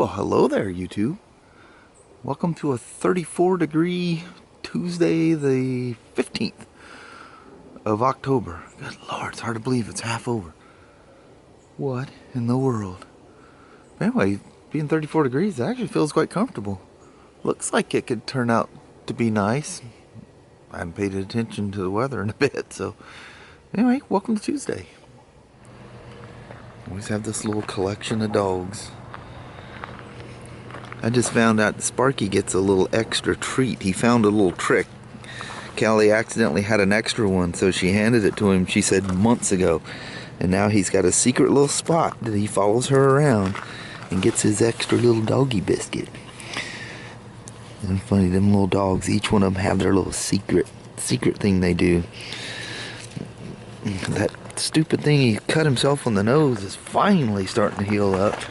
Well, hello there, YouTube. Welcome to a 34-degree Tuesday, the 15th of October. Good Lord, it's hard to believe it's half over. What in the world? Anyway, being 34 degrees, it actually feels quite comfortable. Looks like it could turn out to be nice. I haven't paid attention to the weather in a bit, so anyway, welcome to Tuesday. Always have this little collection of dogs. I just found out Sparky gets a little extra treat. He found a little trick. Kelly accidentally had an extra one, so she handed it to him, she said, months ago. And now he's got a secret little spot that he follows her around and gets his extra little doggy biscuit. And funny, them little dogs, each one of them have their little secret thing they do. That stupid thing he cut himself on the nose is finally starting to heal up.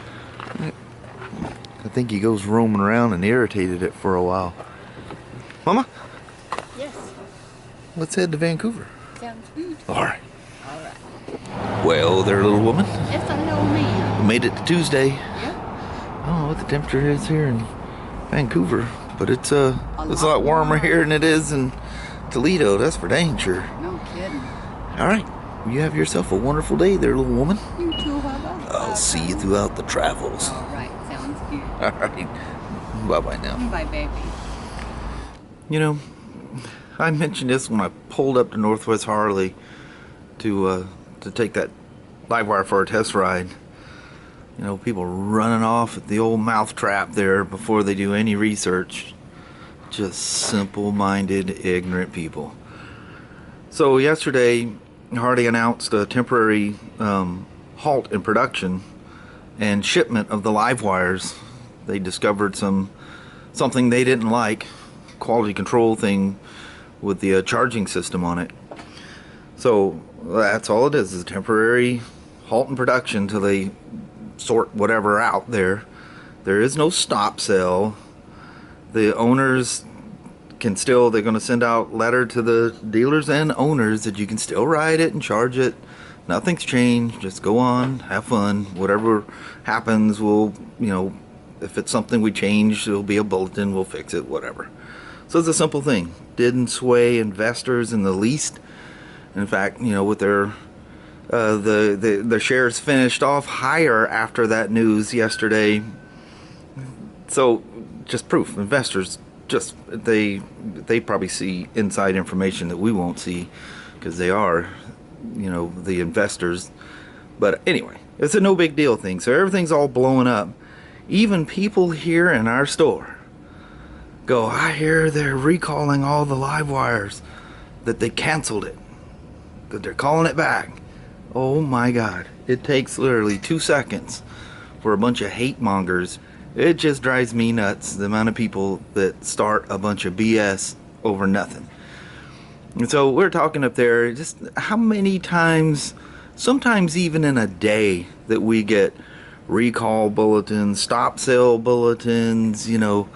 I think he goes roaming around and irritated it for a while. Mama? Yes. Let's head to Vancouver. Sounds good. Alright. Alright. Well, there, little woman. Yes, I know me. Made it to Tuesday. Yeah. I don't know what the temperature is here in Vancouver, but it's a lot warmer here than it is in Toledo. That's for dang sure. No kidding. Alright. You have yourself a wonderful day there, little woman. You too, bye-bye. I'll see you throughout the travels. Alright, sounds good. Alright. Bye-bye now. Bye, baby. You know, I mentioned this when I pulled up to Northwest Harley to take that LiveWire for a test ride. You know, people running off at the old mousetrap there before they do any research. Just simple-minded, ignorant people. So yesterday, Harley announced a temporary halt in production and shipment of the LiveWires. They discovered something they didn't like, quality control thing with the charging system on it. So that's all it is a temporary halt in production till they sort whatever out there. There is no stop sale. The owners can still, they're going to send out letter to the dealers and owners that you can still ride it and charge it. Nothing's changed. Just go on, have fun. Whatever happens, we'll, you know, if it's something we change, there'll be a bulletin, we'll fix it, whatever. So it's a simple thing. Didn't sway investors in the least. In fact, you know, with their the shares finished off higher after that news yesterday. So just proof, investors just they probably see inside information that we won't see because they are, you know, the investors. But anyway, it's a no big deal thing. So everything's all blowing up. Even people here in our store go, I hear they're recalling all the LiveWires, that they canceled it, that they're calling it back. Oh my God, it takes literally 2 seconds for a bunch of hate mongers. It just drives me nuts, the amount of people that start a bunch of BS over nothing. And so we're talking up there, just how many times, sometimes even in a day, that we get recall bulletins, stop sale bulletins, you know,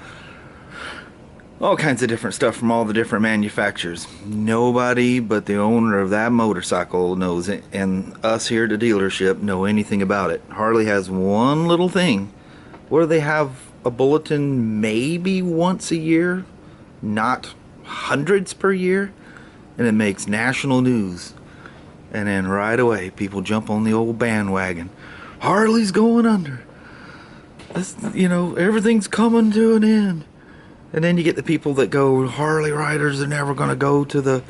all kinds of different stuff from all the different manufacturers. Nobody but the owner of that motorcycle knows it, and us here at the dealership know anything about it. Harley has one little thing where they have a bulletin maybe once a year, not hundreds per year, and it makes national news. And then right away people jump on the old bandwagon. Harley's going under. This, you know, everything's coming to an end. And then you get the people that go, Harley riders are never going to go to the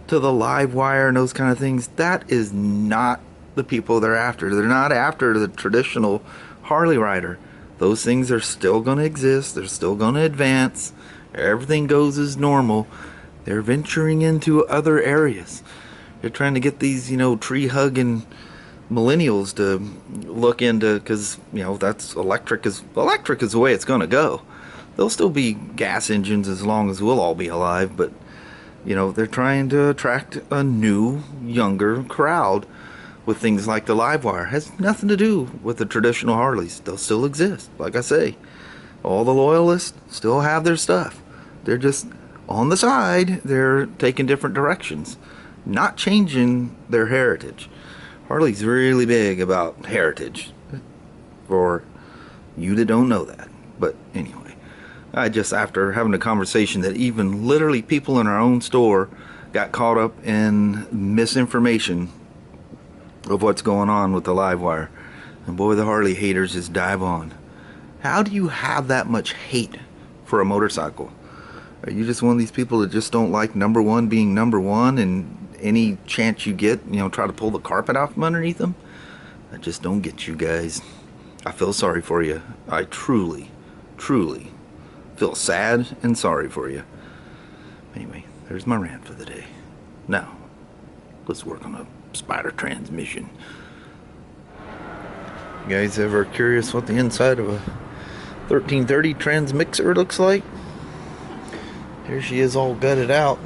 LiveWire and those kind of things. That is not the people they're after. They're not after the traditional Harley rider. Those things are still going to exist. They're still going to advance. Everything goes as normal. They're venturing into other areas. They're trying to get these, you know, tree-hugging millennials to look into, because, you know, that's electric is the way it's going to go. There'll still be gas engines as long as we'll all be alive, but, you know, they're trying to attract a new, younger crowd with things like the LiveWire. It has nothing to do with the traditional Harleys. They'll still exist. Like I say, all the loyalists still have their stuff. They're just on the side. They're taking different directions, not changing their heritage. Harley's really big about heritage for, You that don't know that. But anyway, I just, after having a conversation that even literally people in our own store got caught up in misinformation of what's going on with the LiveWire. And boy, the Harley haters just dive on. How do you have that much hate for a motorcycle? Are you just one of these people that just don't like number one being number one, and any chance you get, you know, try to pull the carpet out from underneath them? I just don't get you guys. I feel sorry for you. I truly, truly feel sad and sorry for you. Anyway, there's my rant for the day. Now, let's work on a Spyder transmission. You guys ever curious what the inside of a 1330 transmixer looks like? Here she is, all gutted out.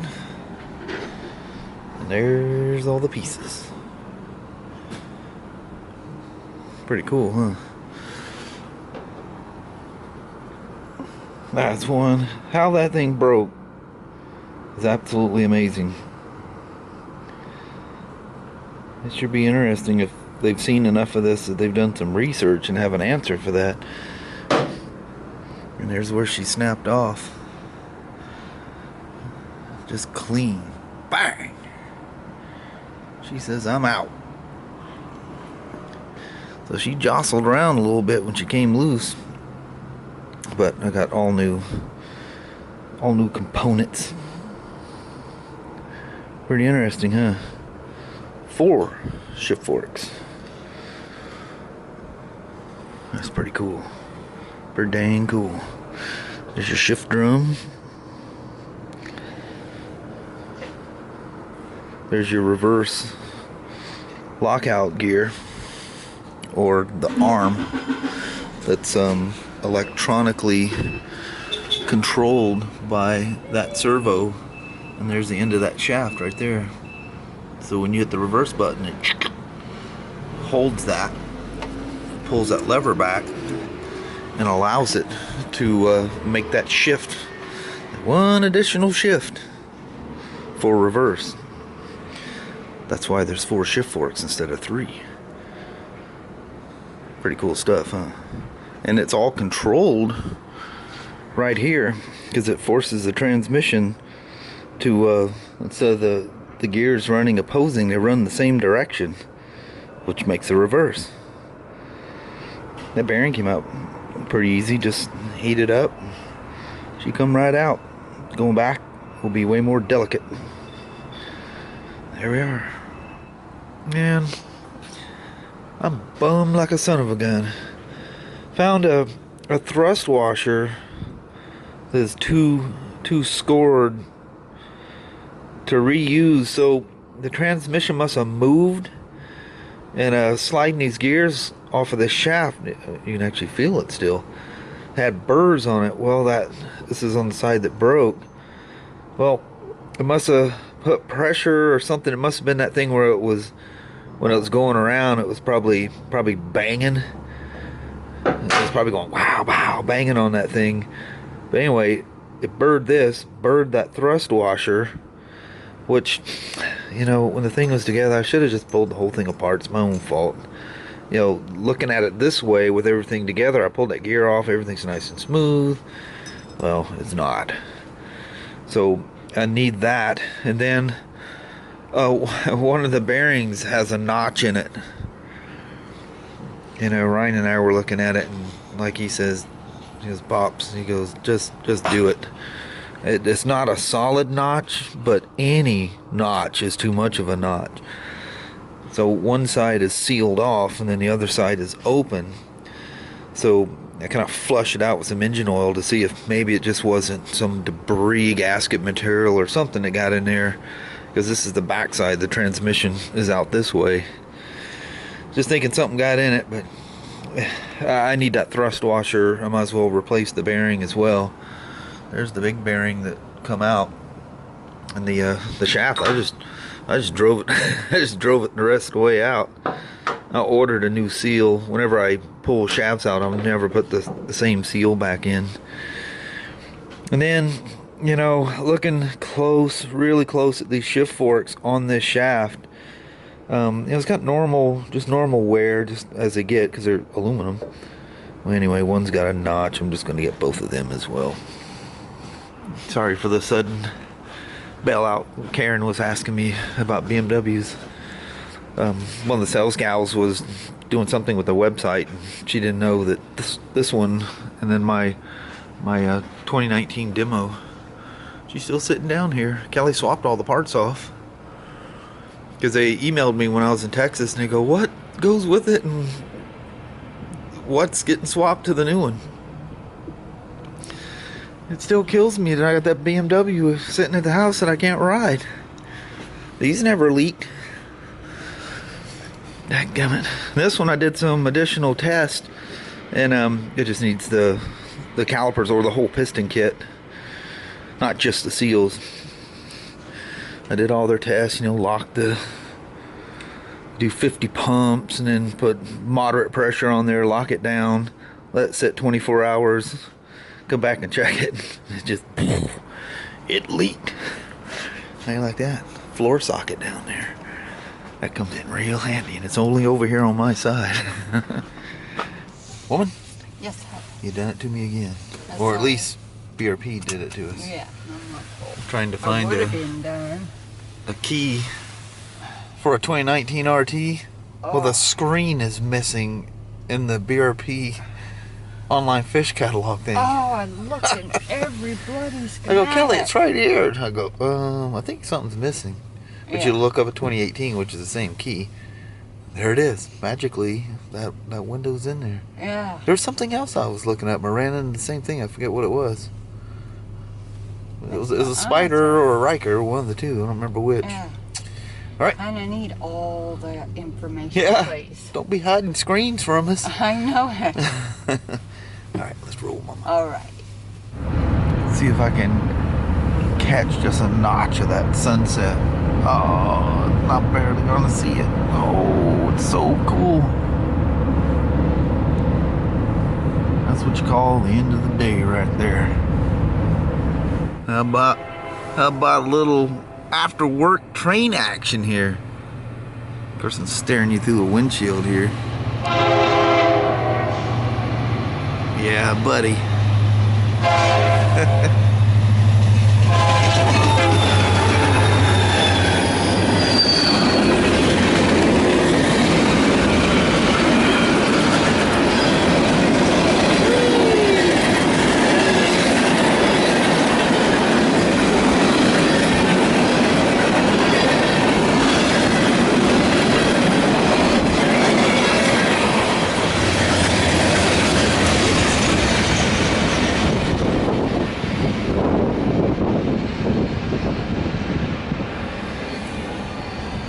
And there's all the pieces. Pretty cool, huh? That's one. How that thing broke is absolutely amazing. It should be interesting if they've seen enough of this that they've done some research and have an answer for that. And there's where she snapped off. Just clean. Bang! She says, I'm out. So she jostled around a little bit when she came loose. But I got all new components. Pretty interesting, huh? 4 shift forks. That's pretty cool. Pretty dang cool. There's your shift drum. There's your reverse lockout gear, or the arm that's electronically controlled by that servo, and there's the end of that shaft right there. So when you hit the reverse button, it holds that, pulls that lever back, and allows it to make that shift, one additional shift for reverse. That's why there's 4 shift forks instead of 3. Pretty cool stuff, huh? And it's all controlled right here, because it forces the transmission to, instead of the gears running opposing, they run the same direction, which makes a reverse. That bearing came out pretty easy, just heat it up. She come right out. Going back will be way more delicate. There we are. Man, I'm bummed like a son of a gun. Found a thrust washer that's too scored to reuse, so the transmission must have moved, and sliding these gears off of the shaft, you can actually feel it still. Had burrs on it. Well, this is on the side that broke. Well, it must have put pressure or something. It must have been that thing where it was, when it was going around, it was probably banging. It was probably going wow, wow, banging on that thing. But anyway, it burred that thrust washer, which, you know, when the thing was together, I should have just pulled the whole thing apart. It's my own fault. You know, looking at it this way with everything together, I pulled that gear off, everything's nice and smooth. Well, it's not. So I need that. And then one of the bearings has a notch in it. You know, Ryan and I were looking at it, and like he says, he goes, Pops, he goes, just do it. It's not a solid notch, but any notch is too much of a notch. So one side is sealed off, and then the other side is open. So I kind of flush it out with some engine oil to see if maybe it just wasn't some debris gasket material or something that got in there, because this is the back side. The transmission is out this way. Just thinking something got in it, but I need that thrust washer. I might as well replace the bearing as well. There's the big bearing that come out, and the shaft. I just drove it. I just drove it the rest of the way out. I ordered a new seal. Whenever I pull shafts out, I'll never put the same seal back in. And then, you know, looking close, really close at these shift forks on this shaft, it's got just normal wear, just as they get, because they're aluminum. Well, anyway, one's got a notch. I'm just going to get both of them as well. Sorry for the sudden bailout. Karen was asking me about BMWs. One of the sales gals was doing something with the website. She didn't know that this one and then my 2019 demo, she's still sitting down here. Kelly swapped all the parts off because they emailed me when I was in Texas and they go, what goes with it and what's getting swapped to the new one? It still kills me that I got that BMW sitting at the house that I can't ride. These never leaked. Dadgummit. This one I did some additional tests, and it just needs the calipers or the whole piston kit, not just the seals. I did all their tests, you know, do 50 pumps and then put moderate pressure on there, lock it down, let it sit 24 hours, come back and check it. It just, it leaked. How you like that? Floor socket down there. That comes in real handy, and it's only over here on my side. Woman? Yes, sir. You done it to me again. That's Or at all. least BRP did it to us. Yeah. I'm trying to find Would have been done. a key for a 2019 RT. Well, the screen is missing in the BRP online fish catalog thing. Oh, I looked in every bloody schematic. I go, Kelly, it's right here. I go, I think something's missing. But Yeah. you look up at 2018, which is the same key. There it is. Magically, that window's in there. Yeah. There's something else I was looking at. I ran into the same thing. I forget what it was. It was a Spyder or a Ryker, one of the two. I don't remember which. Yeah. All right. And I need all the information, Yeah. please. Don't be hiding screens from us. I know it. All right, let's roll, Mama. All right. See if I can catch just a notch of that sunset. Oh, I'm barely gonna see it. Oh, it's so cool. That's what you call the end of the day right there. How about a little after work train action here? Person's staring you through the windshield here. Yeah, buddy.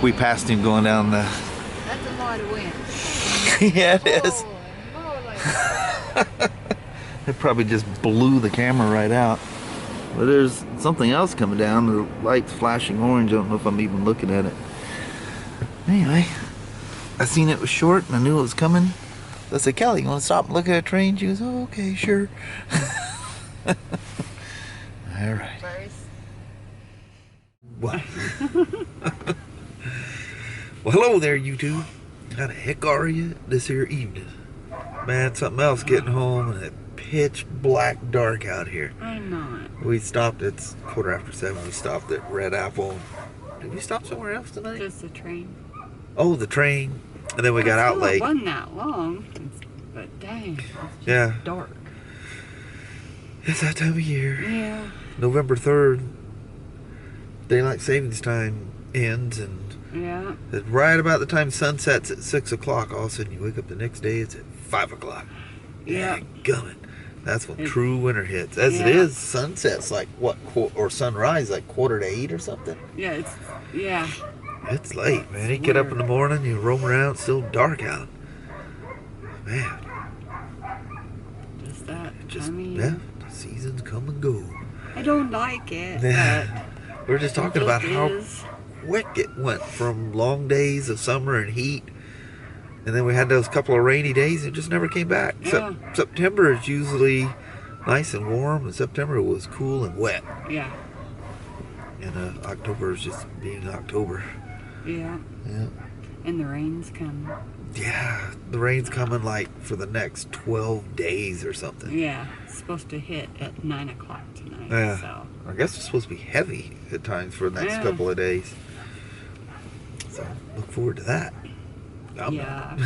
We passed him going down the... That's a lot of wind. Yeah, it is. Oh, It probably just blew the camera right out. But there's something else coming down. The light's flashing orange. I don't know if I'm even looking at it. Anyway, I seen it was short and I knew it was coming. So I said, Kelly, you want to stop and look at a train? She goes, oh, okay, sure. All right. First. What? Well, hello there, YouTube. How the heck are you this here evening? Man, something else getting home and it's pitch black dark out here. I'm not. We stopped, it's 7:15. We stopped at Red Apple. Did we stop somewhere else tonight? Just the train. Oh, the train. And then we got out late. It wasn't that long, but dang, it's just Yeah. dark. It's that time of year. Yeah. November 3rd, daylight savings time ends, and Yeah. it's right about the time sun sets at 6 o'clock. All of a sudden, you wake up the next day, it's at 5 o'clock. Yeah. Gummit. That's when It- true winter hits. As it Yeah. is, sunset's like what, or sunrise like 7:45 or something. Yeah, yeah. It's late, man. You get up in the morning, you roam around, it's still dark out. Man, Just that just, time of yeah, year. the seasons come and go. I don't like it, Yeah. but We were just talking it about just how is. quick it went from long days of summer and heat, and then we had those couple of rainy days and it just never came back. Yeah. September is usually nice and warm, and September was cool and wet. Yeah. And October is just being October. Yeah. Yeah. And the rain's coming. Yeah, the rain's coming like for the next 12 days or something. Yeah, it's supposed to hit at 9 o'clock tonight. Yeah. So. I guess it's supposed to be heavy at times for the next couple of days. So look forward to that. Yeah.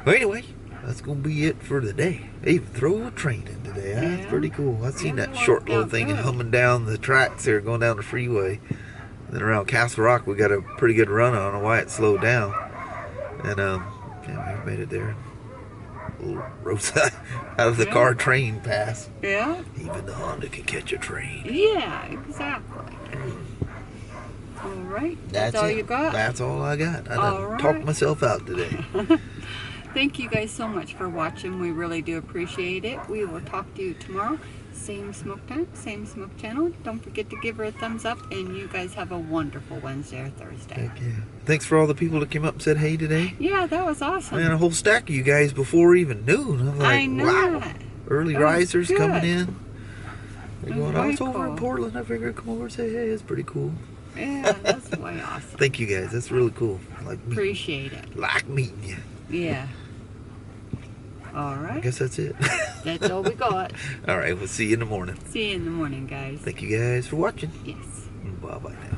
Well, anyway, that's going to be it for today. They even throw a train in today. That's pretty cool. I've seen that short little thing humming down the tracks there, going down the freeway. And then around Castle Rock, we got a pretty good run on. I don't know why it slowed down. And, yeah, we made it there. A little roadside, out of the car train pass. Yeah. Even the Honda can catch a train. Yeah, exactly. All right. That's all you got? That's all I got. I done talked myself out today. Thank you guys so much for watching. We really do appreciate it. We will talk to you tomorrow. Same smoke time, same smoke channel. Don't forget to give her a thumbs up, and you guys have a wonderful Wednesday or Thursday. Heck yeah. Thanks for all the people that came up and said hey today. Yeah, that was awesome. Man, a whole stack of you guys before even noon. I'm like, I know. Wow. Early risers coming in. They're going, I was over in cool. Portland. I figured I'd come over and say hey. It's pretty cool. Yeah, that's way awesome. Thank you guys. That's really cool. Appreciate it. Like meeting you. Yeah. All right. I guess that's it. That's all we got. All right. We'll see you in the morning. See you in the morning, guys. Thank you guys for watching. Yes. Bye-bye now.